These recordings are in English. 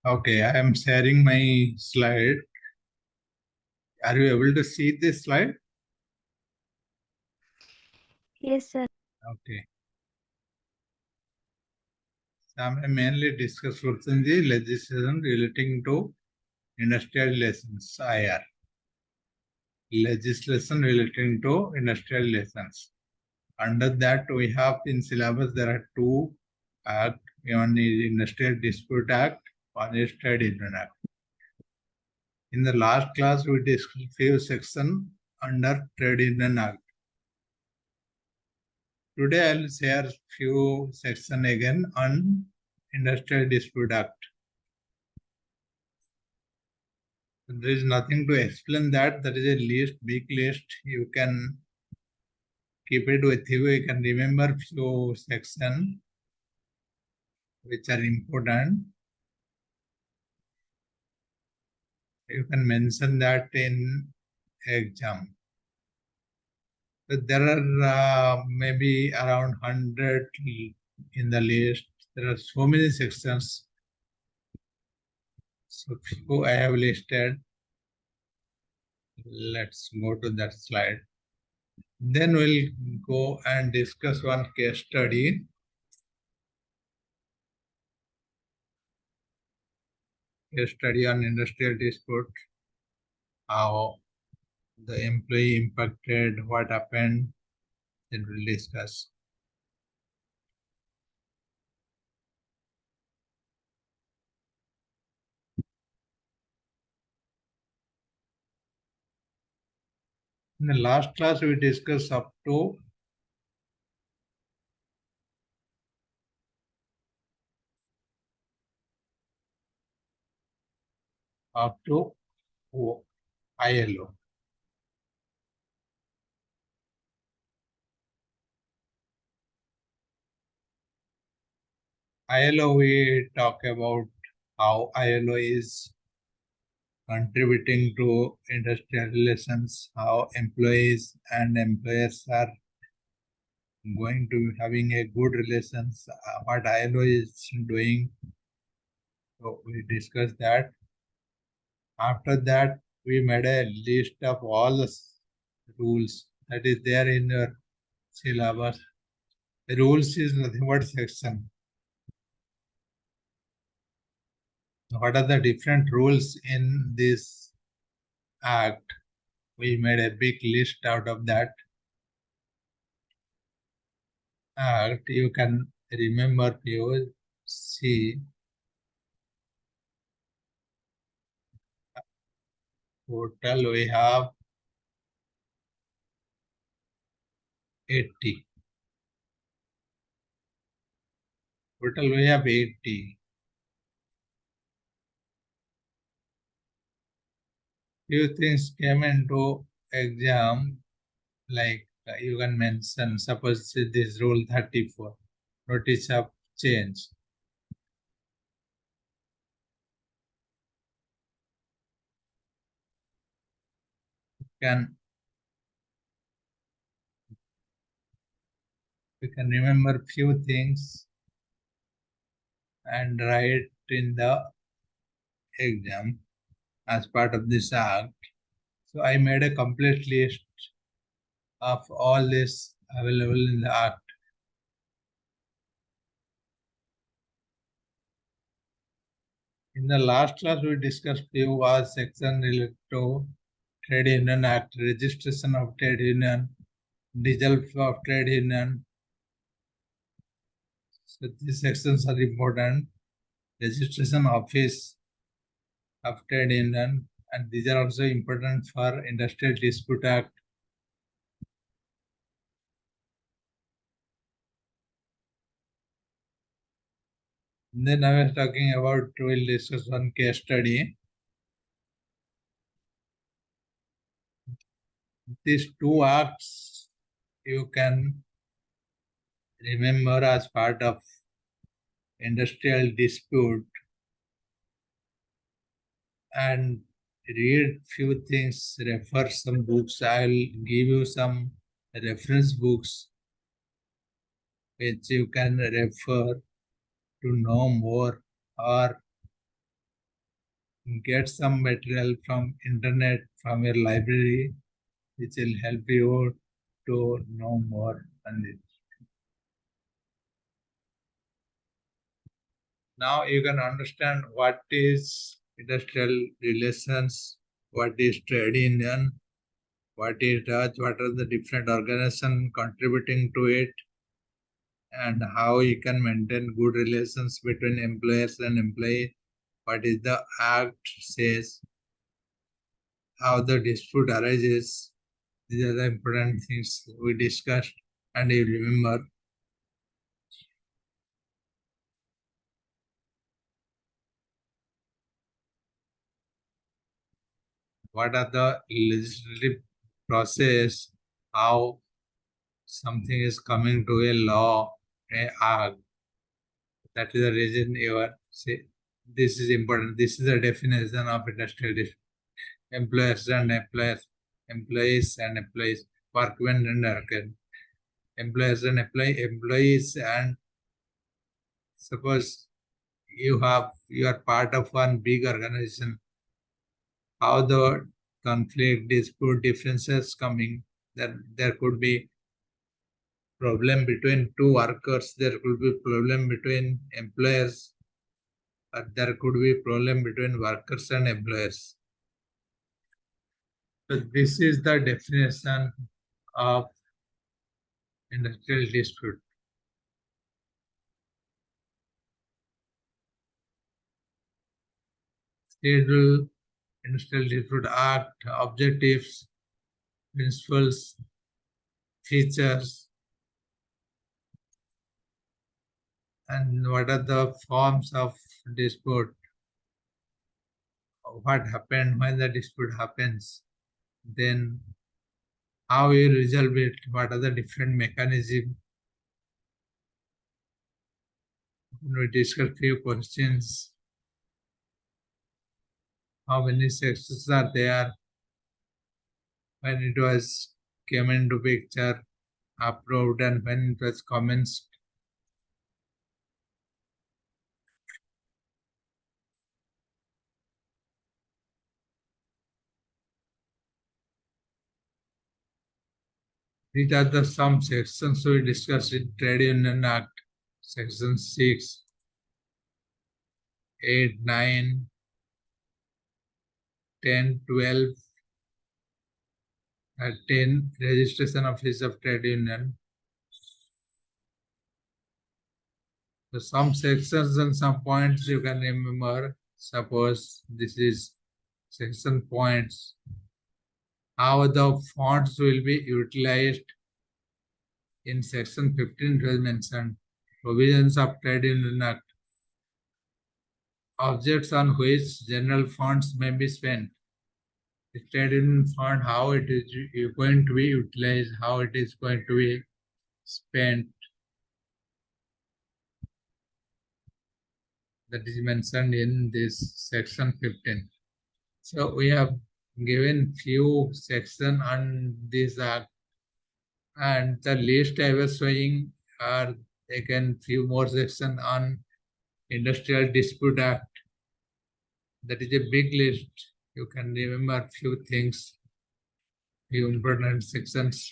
Okay, I am sharing my slide. Are you able to see this slide? Yes, sir. Okay. So I am mainly discuss within the legislation relating to industrial relations, IR. Legislation relating to industrial relations. Under that, we have in syllabus there are two acts. One is Industrial Dispute Act, one is Trade Union Act. In the last class, we discussed few sections under Trade Union Act. Today, I will share few sections again on Industrial Dispute Act. There is nothing to explain that. There is a list, big list. You can keep it with you. You can remember few sections which are important. You can mention that in exam. So there are maybe around 100 in the list. There are so many sections. So few I have listed. Let's go to that slide. Then we'll go and discuss one case study. Case study on industrial dispute. How the employee impacted, what happened, then we'll discuss. In the last class, we discussed up to ILO. ILO, we talk about how ILO is contributing to industrial relations, how employees and employers are going to be having a good relations, what ILO is doing. So we discussed that. After that, we made a list of all the rules that is there in your syllabus. The rules is nothing but section. What are the different rules in this act? We made a big list out of that act. You can remember you see total we have 80. Total we have 80. Few things came into exam, like you can mention, suppose this rule 34, notice of change. You can remember few things and write in the exam as part of this act. So I made a complete list of all this available in the act. In the last class, we discussed few sections related to Trade Union Act, registration of trade union, dissolve of trade union. So these sections are important. Registration office of trade union, and these are also important for Industrial Dispute Act. Then I was talking about, we'll discuss one case study. These two acts you can remember as part of industrial dispute and read few things, refer some books. I'll give you some reference books which you can refer to know more, or get some material from internet, from your library, which will help you to know more on it. Now you can understand what is industrial relations, what is trade union, what it does, what are the different organizations contributing to it, and how you can maintain good relations between employers and employee. What is the act says, how the dispute arises. These are the important things we discussed, and you remember what are the legislative process, how something is coming to a law, a act. That is the reason you are say this is important. This is the definition of industrial dispute. Employers and employers, employees and employees, workmen and workers, employers and employees, and suppose you are part of one big organization, how the conflict, dispute, differences coming, then there could be problem between two workers, there could be problem between employers, or there could be problem between workers and employers. So this is the definition of industrial dispute. Schedule, Industrial Dispute Act, objectives, principles, features, and what are the forms of dispute, what happened when the dispute happens, then how you resolve it, what are the different mechanisms. We discuss few questions, how many sections are there, when it was came into picture, approved, and when it was commenced. These are the some sections we discussed in Trade Union Act, section 6, 8, 9, 10, 12, 13, Registration Office of Trade Union. So some sections and some points you can remember. Suppose this is section points. How the fonts will be utilized in section 15 it was mentioned. Provisions of Trade Union Act. Objects on which general funds may be spent. The trade union fund, how it is going to be utilized, how it is going to be spent. That is mentioned in this section 15. So we have given few section on this act, and the list I was showing are again few more section on Industrial Dispute Act. That is a big list. You can remember few things, few important sections.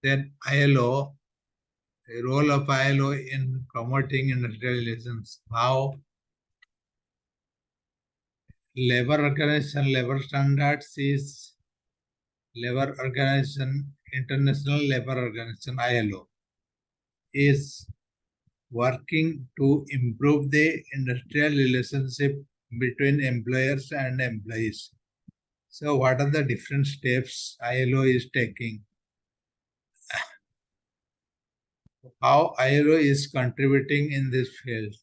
Then ILO, the role of ILO in promoting industrial relations, how labor organization, labor standards is labor organization, International Labor Organization, ILO, is working to improve the industrial relationship between employers and employees. So what are the different steps ILO is taking? How ILO is contributing in this field?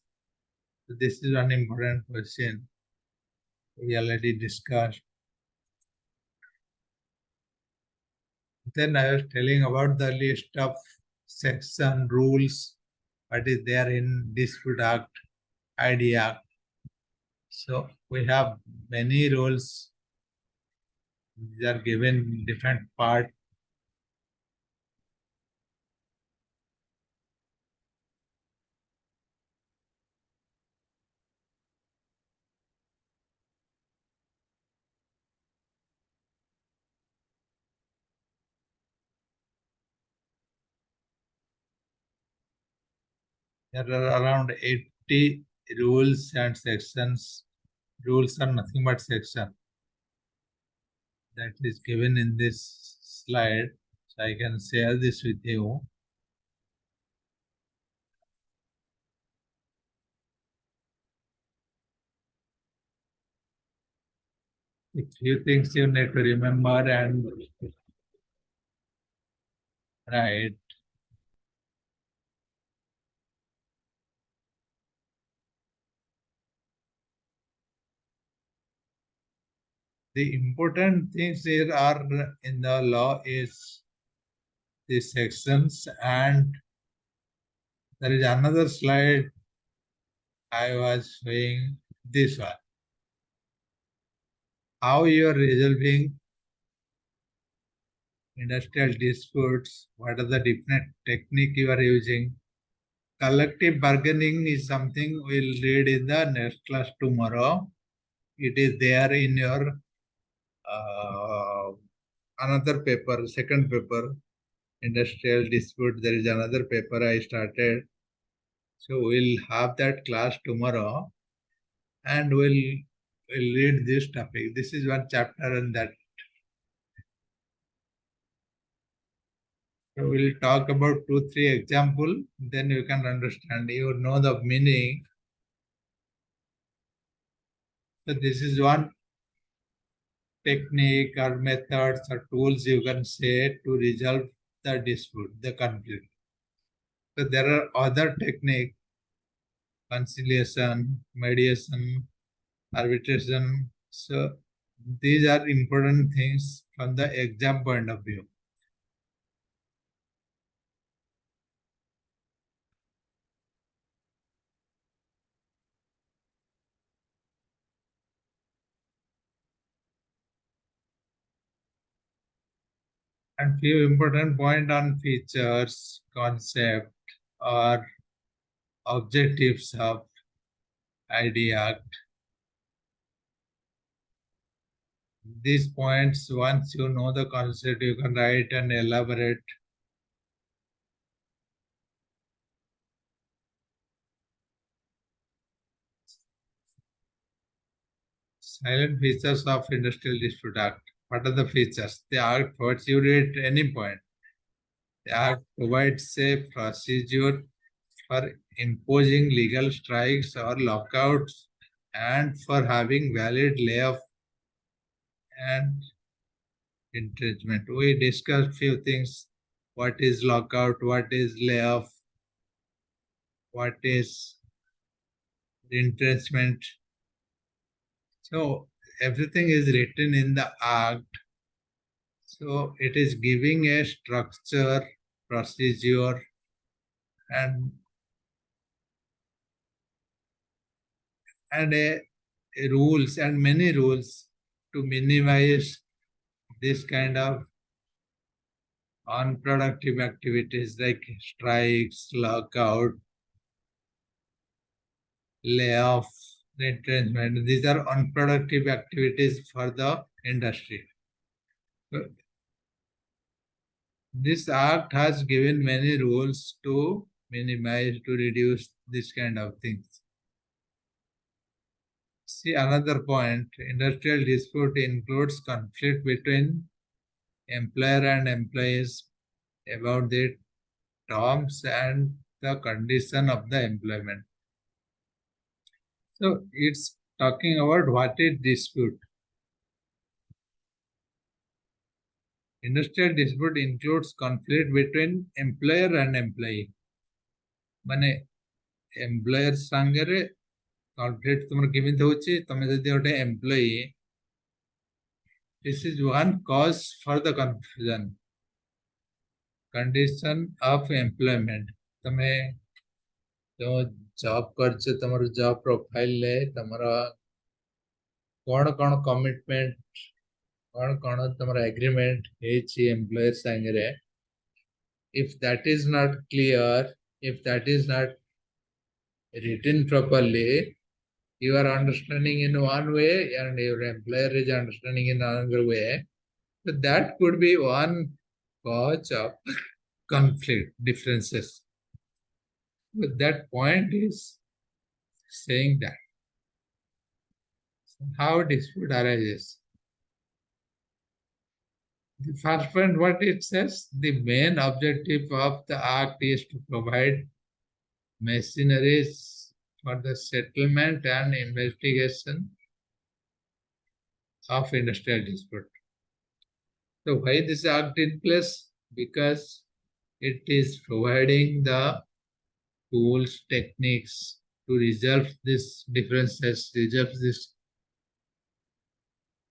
So this is an important question we already discussed. Then I was telling about the list of section rules, what is there in Dispute Act, ID Act. So we have many rules. These are given in different parts. There are around 80 rules and sections. Rules are nothing but section that is given in this slide. So I can share this with you. A few things you need to remember and write. The important things here are in the law is the sections, and there is another slide I was showing this one. How you are resolving industrial disputes, what are the different technique you are using. Collective bargaining is something we'll read in the next class tomorrow. It is there in your another paper, second paper, industrial dispute. There is another paper I started. So we'll have that class tomorrow, and we'll read this topic. This is one chapter in that. So we'll talk about 2, 3 example. Then you can understand. You know the meaning. So this is one technique or methods or tools you can say to resolve the dispute, the conflict. So there are other techniques, conciliation, mediation, arbitration. So these are important things from the exam point of view. And few important point on features, concept, or objectives of idea. These points, once you know the concept, you can write and elaborate. Silent features of Industrial Dispute Act. What are the features? The Act provides you at any point. The Act provides a procedure for imposing legal strikes or lockouts and for having valid layoff and entrenchment. We discussed few things. What is lockout? What is layoff? What is entrenchment? So everything is written in the Act. So it is giving a structure, procedure, and a rules and many rules to minimize this kind of unproductive activities like strikes, lockout, layoff, retrenchment. These are unproductive activities for the industry. So this act has given many rules to minimize, to reduce this kind of things. See another point, industrial dispute includes conflict between employer and employees about the terms and the condition of the employment. So it's talking about what is dispute. Industrial dispute includes conflict between employer and employee. माने employer संगे conflict तुम केमिति होची तमे जदि गोटे employee this is one cause for the confusion condition of employment तमे जो जॉब करछ तमरो जॉब प्रोफाइल ले तमरो कोन कोन कमिटमेंट कोन कोन तमरो एग्रीमेंट हेची एम्प्लॉयर संगे if that is not clear, if that is not written properly, you are understanding in one way and your employer is understanding in another way. So that could be one cause of conflict differences. But that point is saying that. So how dispute arises? The first point, what it says, the main objective of the act is to provide machineries for the settlement and investigation of industrial dispute. So why this act in place? Because it is providing the tools, techniques to resolve these differences, resolve this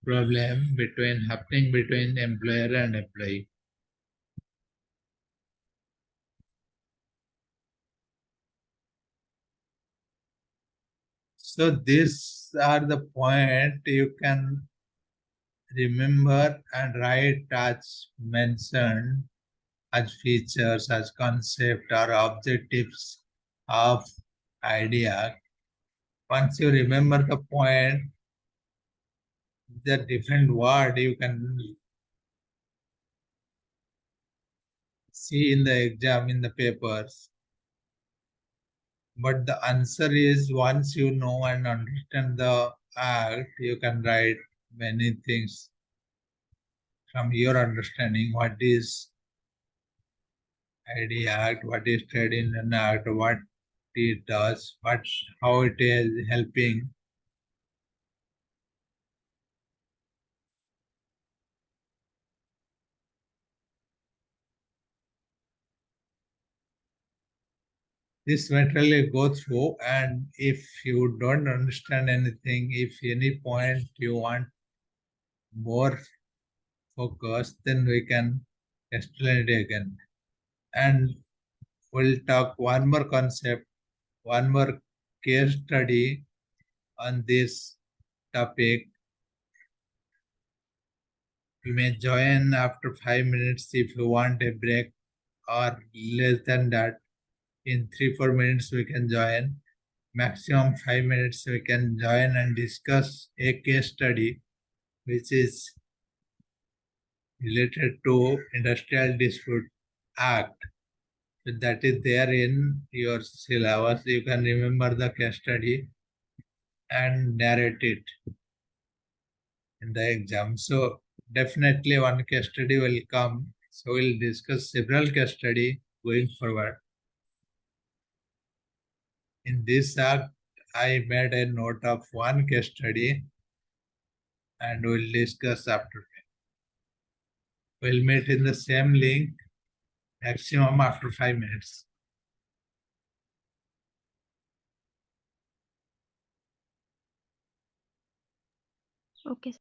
problem happening between employer and employee. So these are the point you can remember and write as mentioned as features, as concept or objectives of idea. Once you remember the point, the different word you can see in the exam in the papers. But the answer is once you know and understand the act, you can write many things from your understanding. What is ID Act, what is Trade Union Act, what it does, how it is helping. This material you go through, and if you don't understand anything, if any point you want more focus, then we can explain it again. And we'll talk one more concept, one more case study on this topic. You may join after 5 minutes if you want a break, or less than that. In 3-4 minutes we can join. Maximum 5 minutes we can join and discuss a case study which is related to Industrial Dispute Act. So that is there in your syllabus. You can remember the case study and narrate it in the exam. So definitely one case study will come. So we'll discuss several case study going forward. In this act, I made a note of one case study and we'll discuss after. We'll meet in the same link maximum after 5 minutes. Okay.